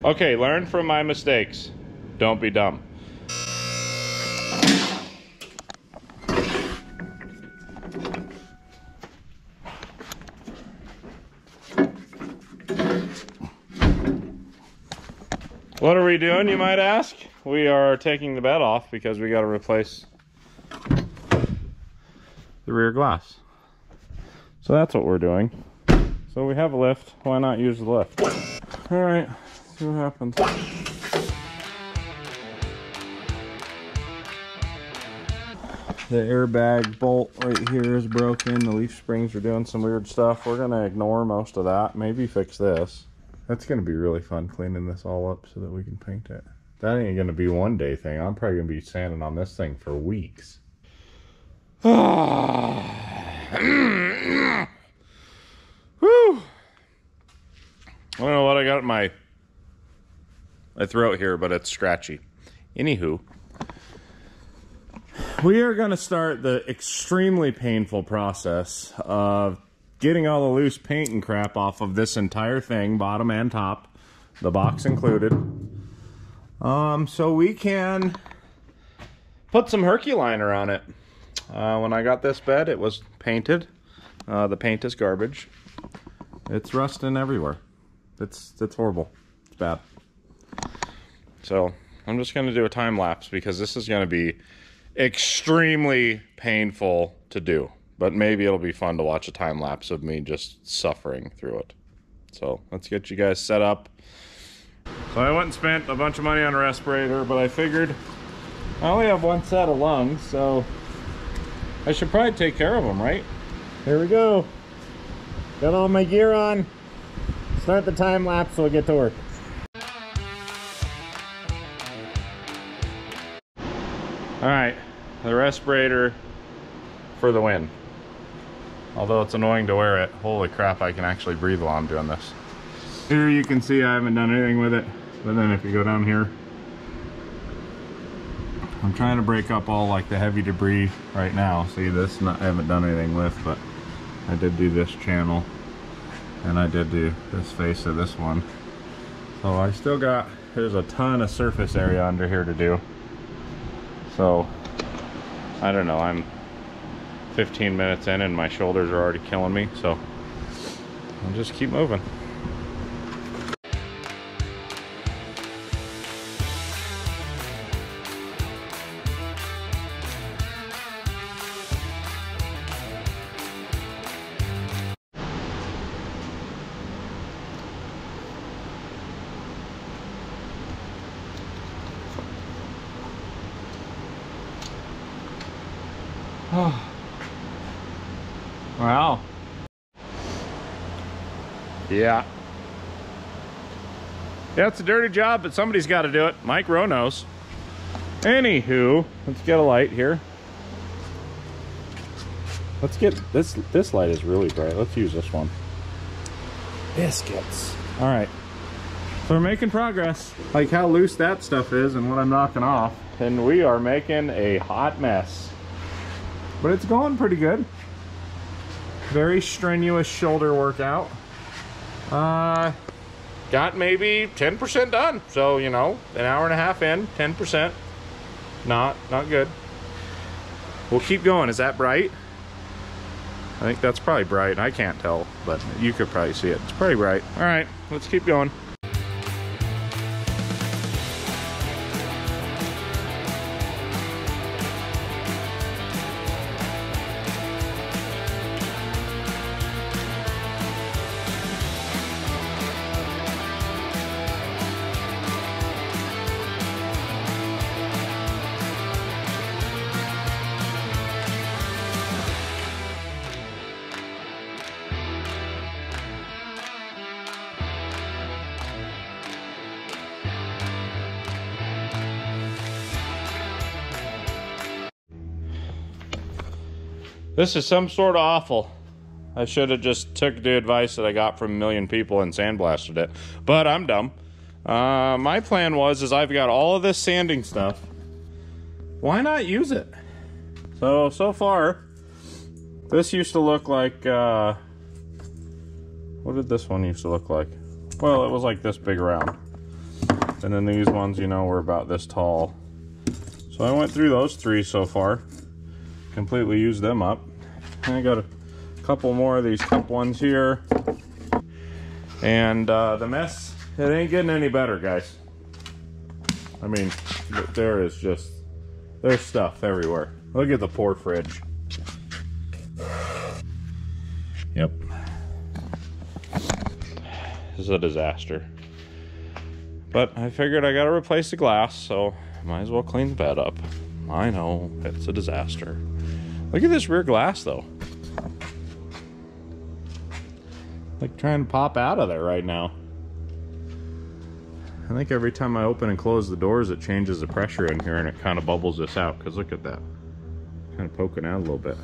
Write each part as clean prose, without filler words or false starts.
Okay, learn from my mistakes. Don't be dumb. What are we doing, you might ask? We are taking the bed off because we got to replace the rear glass. So that's what we're doing. So we have a lift, why not use the lift? All right, see what happens. The airbag bolt right here is broken. The leaf springs are doing some weird stuff. We're gonna ignore most of that, maybe fix this. That's gonna be really fun cleaning this all up so that we can paint it. That ain't gonna be a one-day thing. I'm probably gonna be sanding on this thing for weeks. Whew. I don't know what I got in my throat here, but it's scratchy. Anywho, we are gonna start the extremely painful process of getting all the loose paint and crap off of this entire thing, bottom and top, the box included, so we can put some Herculiner on it. When I got this bed, it was painted. The paint is garbage. It's rusting everywhere. It's horrible. It's bad. So I'm just gonna do a time lapse because this is gonna be extremely painful to do. But maybe it'll be fun to watch a time lapse of me just suffering through it. So let's get you guys set up. So I went and spent a bunch of money on a respirator, but I figured I only have one set of lungs, so I should probably take care of them, right? Here we go. Got all my gear on. Start the time lapse so we'll get to work. All right, the respirator for the win. Although it's annoying to wear it, holy crap, I can actually breathe while I'm doing this. Here you can see I haven't done anything with it, but then if you go down here, I'm trying to break up all like the heavy debris right now. See this, I haven't done anything with, but I did do this channel, and I did do this face of this one. So I still got, there's a ton of surface area under here to do. So, I don't know, I'm 15 minutes in and my shoulders are already killing me, so I'll just keep moving. Oh. Wow. Yeah. Yeah, it's a dirty job, but somebody's got to do it. Mike Rowe knows. Anywho, let's get a light here. Let's get this. This light is really bright. Let's use this one. Biscuits. All right. So we're making progress. Like how loose that stuff is and what I'm knocking off, and we are making a hot mess. But it's going pretty good. Very strenuous shoulder workout. Got maybe 10% done. So, you know, an hour and a half in, 10%. Not good. We'll keep going. Is that bright? I think that's probably bright. I can't tell, but you could probably see it. It's pretty bright. All right, let's keep going. This is some sort of awful. I should have just took the advice that I got from a million people and sandblasted it. But I'm dumb. My plan was I've got all of this sanding stuff. Why not use it? So far, this used to look like, what did this one used to look like? Well, it was like this big around. And then these ones, you know, were about this tall. So I went through those 3 so far. Completely used them up. And I got a couple more of these cup ones here. And the mess, it ain't getting any better, guys. I mean, there's stuff everywhere. Look at the poor fridge. Yep. This is a disaster. But I figured I gotta replace the glass, so might as well clean the bed up. I know, it's a disaster. Look at this rear glass, though. Like trying to pop out of there right now. I think every time I open and close the doors, it changes the pressure in here and it kind of bubbles this out, because look at that. Kind of poking out a little bit.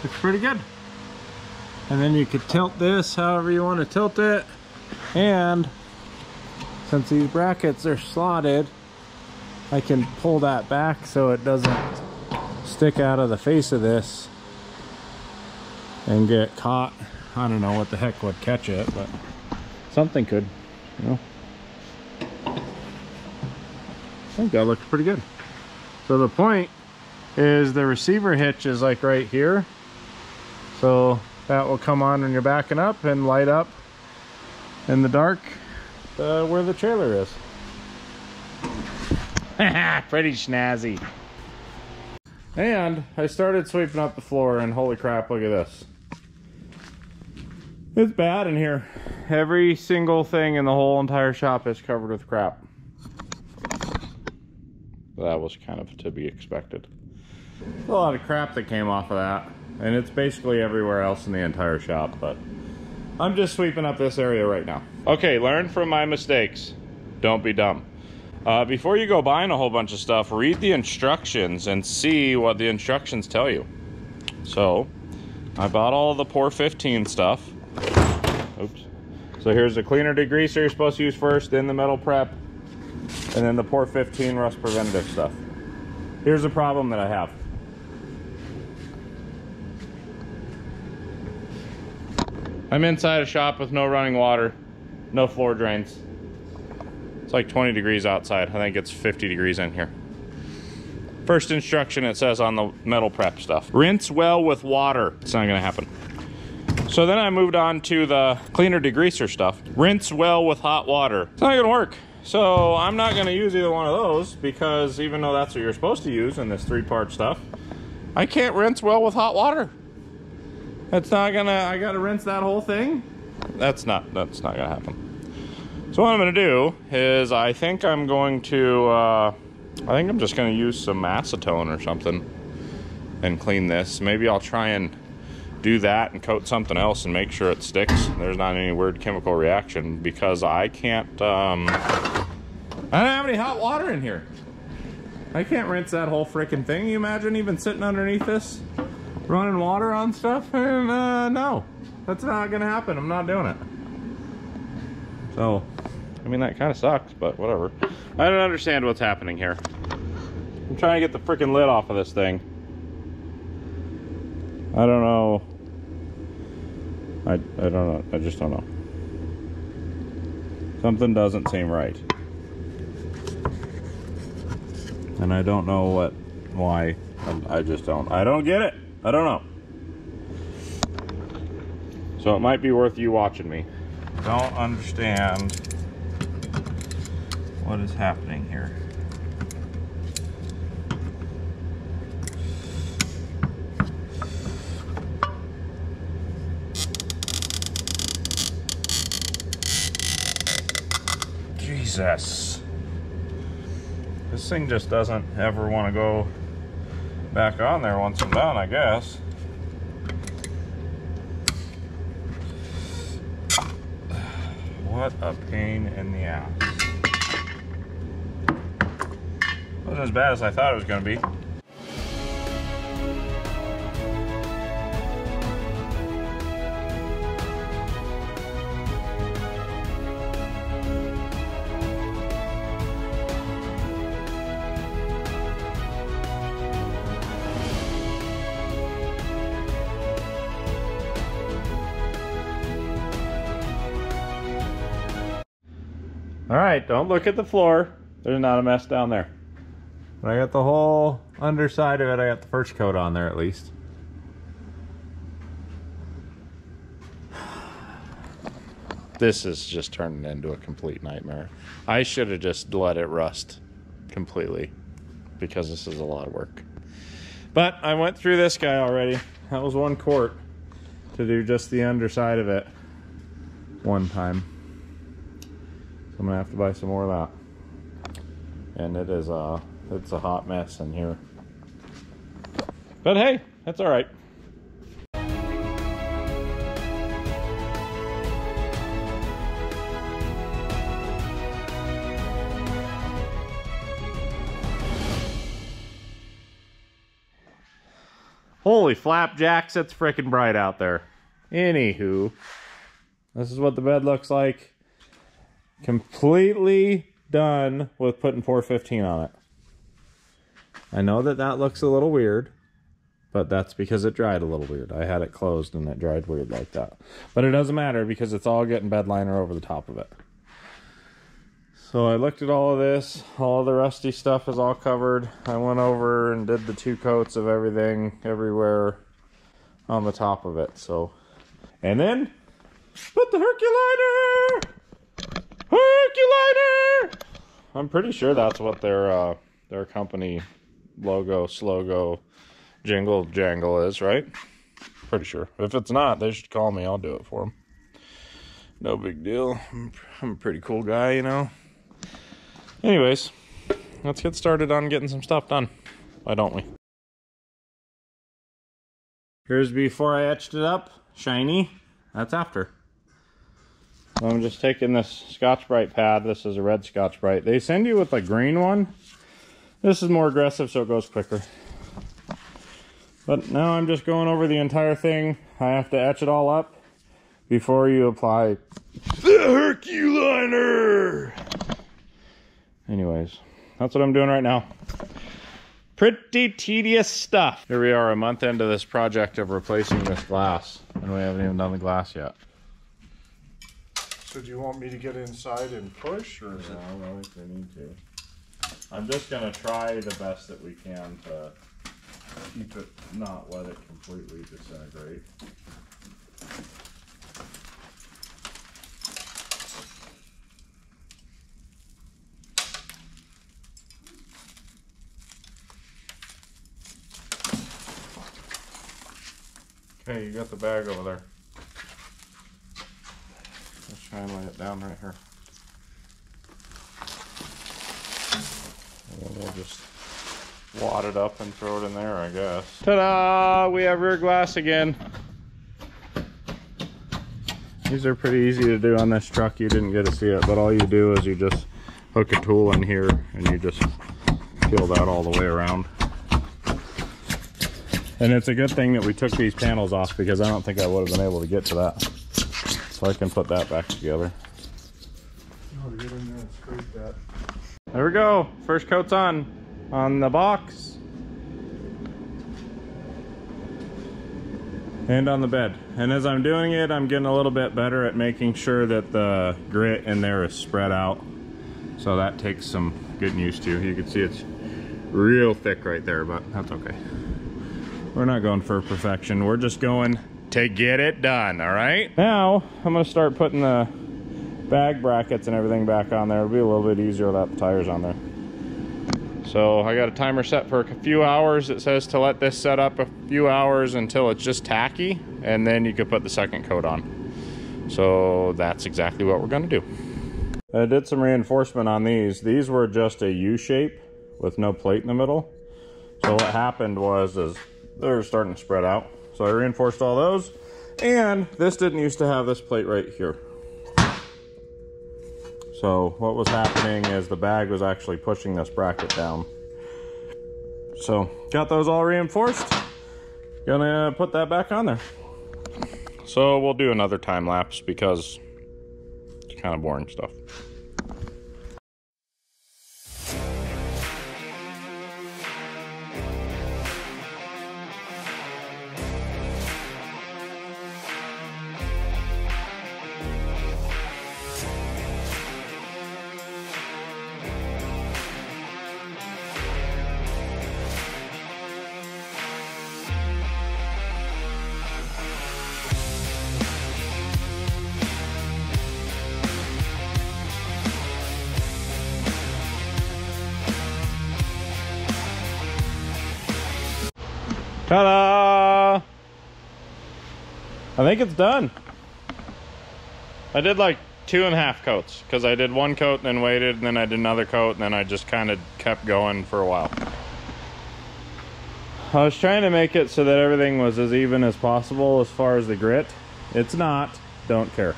Looks pretty good. And then you could tilt this however you want to tilt it. And since these brackets are slotted, I can pull that back so it doesn't stick out of the face of this and get caught. I don't know what the heck would catch it, but something could, you know. I think that looks pretty good. So the point is the receiver hitch is like right here. So that will come on when you're backing up and light up in the dark where the trailer is. Pretty snazzy. And I started sweeping up the floor and holy crap, look at this. It's bad in here. Every single thing in the whole entire shop is covered with crap. That was kind of to be expected. A lot of crap that came off of that. And it's basically everywhere else in the entire shop, but I'm just sweeping up this area right now. Okay, learn from my mistakes. Don't be dumb. Before you go buying a whole bunch of stuff, read the instructions and see what the instructions tell you. So, I bought all of the Por15 stuff. Oops. So here's the cleaner degreaser you're supposed to use first, then the metal prep, and then the Por15 rust preventative stuff. Here's the problem that I have. I'm inside a shop with no running water, no floor drains. It's like 20 degrees outside. I think it's 50 degrees in here. First instruction it says on the metal prep stuff. Rinse well with water. It's not gonna happen. So then I moved on to the cleaner degreaser stuff. Rinse well with hot water. It's not gonna work. So I'm not gonna use either one of those because even though that's what you're supposed to use in this 3-part stuff, I can't rinse well with hot water. It's not gonna, I gotta rinse that whole thing? That's not gonna happen. So what I'm gonna do is I think I'm going to, I think I'm just gonna use some acetone or something and clean this. Maybe I'll try and do that and coat something else and make sure it sticks. There's not any weird chemical reaction because I can't, I don't have any hot water in here. I can't rinse that whole freaking thing. You imagine even sitting underneath this? Running water on stuff? And no, that's not gonna happen. I'm not doing it. So, I mean, that kind of sucks, but whatever. I don't understand what's happening here. I'm trying to get the freaking lid off of this thing. I don't know. I don't know. I just don't know. Something doesn't seem right. And I don't know why. I just don't. I don't get it. I don't know. So it might be worth you watching me. Don't understand what is happening here. Jesus. This thing just doesn't ever want to go back on there once I'm done, I guess. What a pain in the ass. Wasn't as bad as I thought it was going to be. All right, don't look at the floor. There's not a mess down there. But I got the whole underside of it. I got the first coat on there at least. This is just turning into a complete nightmare. I should have just let it rust completely because this is a lot of work. But I went through this guy already. That was 1 quart to do just the underside of it one time. I'm gonna have to buy some more of that. And it is it's a hot mess in here. But hey, that's all right. Holy flapjacks, it's freaking bright out there. Anywho, this is what the bed looks like. Completely done with putting Por15 on it. I know that that looks a little weird, but that's because it dried a little weird. I had it closed and it dried weird like that. But it doesn't matter because it's all getting bed liner over the top of it. So I looked at all of this. All the rusty stuff is all covered. I went over and did the 2 coats of everything everywhere on the top of it. So, and then put the Herculiner! Herculiner! I'm pretty sure that's what their company logo, slogo, jingle jangle is, right? Pretty sure. If it's not, they should call me. I'll do it for them. No big deal. I'm a pretty cool guy, you know. Anyways, let's get started on getting some stuff done. Why don't we? Here's before I etched it up. Shiny. That's after. I'm just taking this Scotch-Brite pad. This is a red Scotch-Brite. They send you with a green one. This is more aggressive, so it goes quicker. But now I'm just going over the entire thing. I have to etch it all up before you apply the Herculiner. Anyways, that's what I'm doing right now. Pretty tedious stuff. Here we are, a month into this project of replacing this glass, and we haven't even done the glass yet. So do you want me to get inside and push, or? No, I don't think we need to. I'm just gonna try the best that we can to keep it, not let it completely disintegrate. Okay, you got the bag over there. Let's try and lay it down right here. And we'll just wad it up and throw it in there, I guess. Ta-da! We have rear glass again. These are pretty easy to do on this truck. You didn't get to see it, but all you do is you just hook a tool in here and you just peel that all the way around. And it's a good thing that we took these panels off because I don't think I would have been able to get to that. So I can put that back together. Oh, get in there and scrape that. There we go. First coat's on the box. And on the bed. And as I'm doing it, I'm getting a little bit better at making sure that the grit in there is spread out. So that takes some getting used to. You can see it's real thick right there, but that's okay. We're not going for perfection. We're just going to get it done, all right? Now, I'm gonna start putting the bag brackets and everything back on there. It'll be a little bit easier without the tires on there. So I got a timer set for a few hours. It says to let this set up a few hours until it's just tacky, and then you could put the second coat on. So that's exactly what we're gonna do. I did some reinforcement on these. These were just a U shape with no plate in the middle. So what happened was they're starting to spread out. So I reinforced all those. And this didn't used to have this plate right here. So what was happening is the bag was actually pushing this bracket down. So got those all reinforced. Gonna put that back on there. So we'll do another time lapse because it's kind of boring stuff. Ta-da! I think it's done. I did like 2.5 coats because I did 1 coat and then waited, and then I did another coat, and then I just kind of kept going for a while. I was trying to make it so that everything was as even as possible as far as the grit. It's not. Don't care.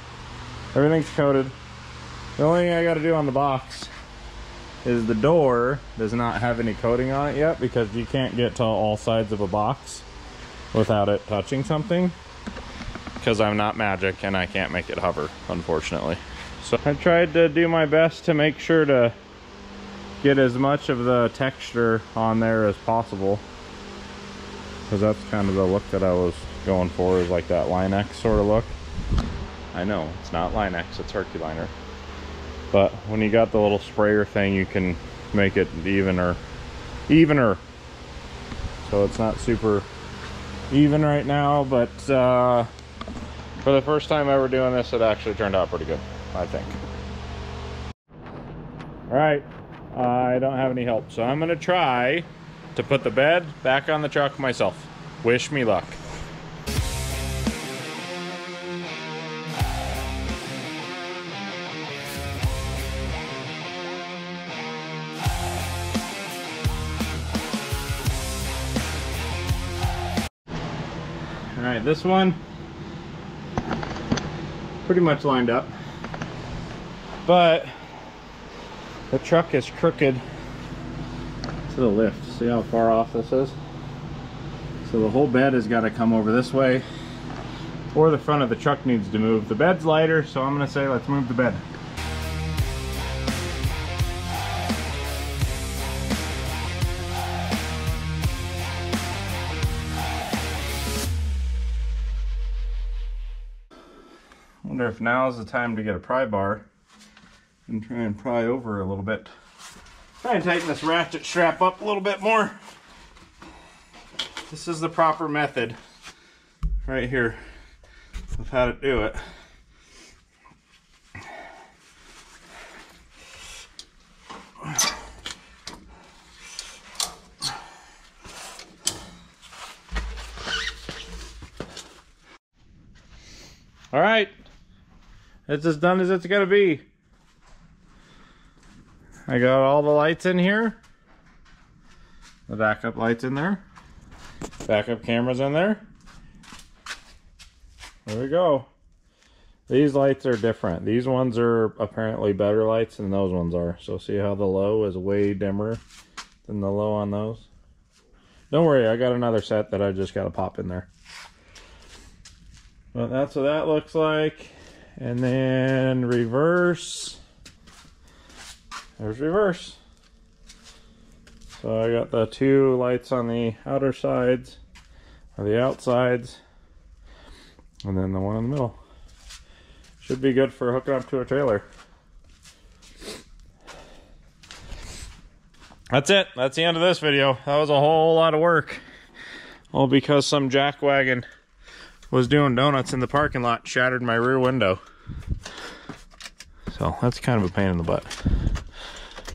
Everything's coated. The only thing I got to do on the box is the door does not have any coating on it yet because you can't get to all sides of a box without it touching something, because I'm not magic and I can't make it hover, unfortunately. So I tried to do my best to make sure to get as much of the texture on there as possible, because that's kind of the look that I was going for, is like that Line-X sort of look. I know it's not Line-X, it's Herculiner. But when you got the little sprayer thing, you can make it evener. So it's not super even right now, but for the first time ever doing this, it actually turned out pretty good, I think. All right, I don't have any help, so I'm gonna try to put the bed back on the truck myself. Wish me luck. All right, this one pretty much lined up, but the truck is crooked to the lift. See how far off this is? So the whole bed has got to come over this way, or the front of the truck needs to move. The bed's lighter, so I'm gonna say let's move the bed. Wonder if now is the time to get a pry bar and try and pry over a little bit. Try and tighten this ratchet strap up a little bit more. This is the proper method right here of how to do it. All right. It's as done as it's gonna be. I got all the lights in here. The backup lights in there. Backup cameras in there. There we go. These lights are different. These ones are apparently better lights than those ones are. So see how the low is way dimmer than the low on those? Don't worry, I got another set that I just gotta pop in there. Well, that's what that looks like. And then reverse. There's reverse. So I got the 2 lights on the outer sides, or the outsides, and then the one in the middle. Should be good for hooking up to a trailer. That's it. That's the end of this video. That was a whole lot of work. All because some jackwagon was doing donuts in the parking lot and shattered my rear window. So that's kind of a pain in the butt.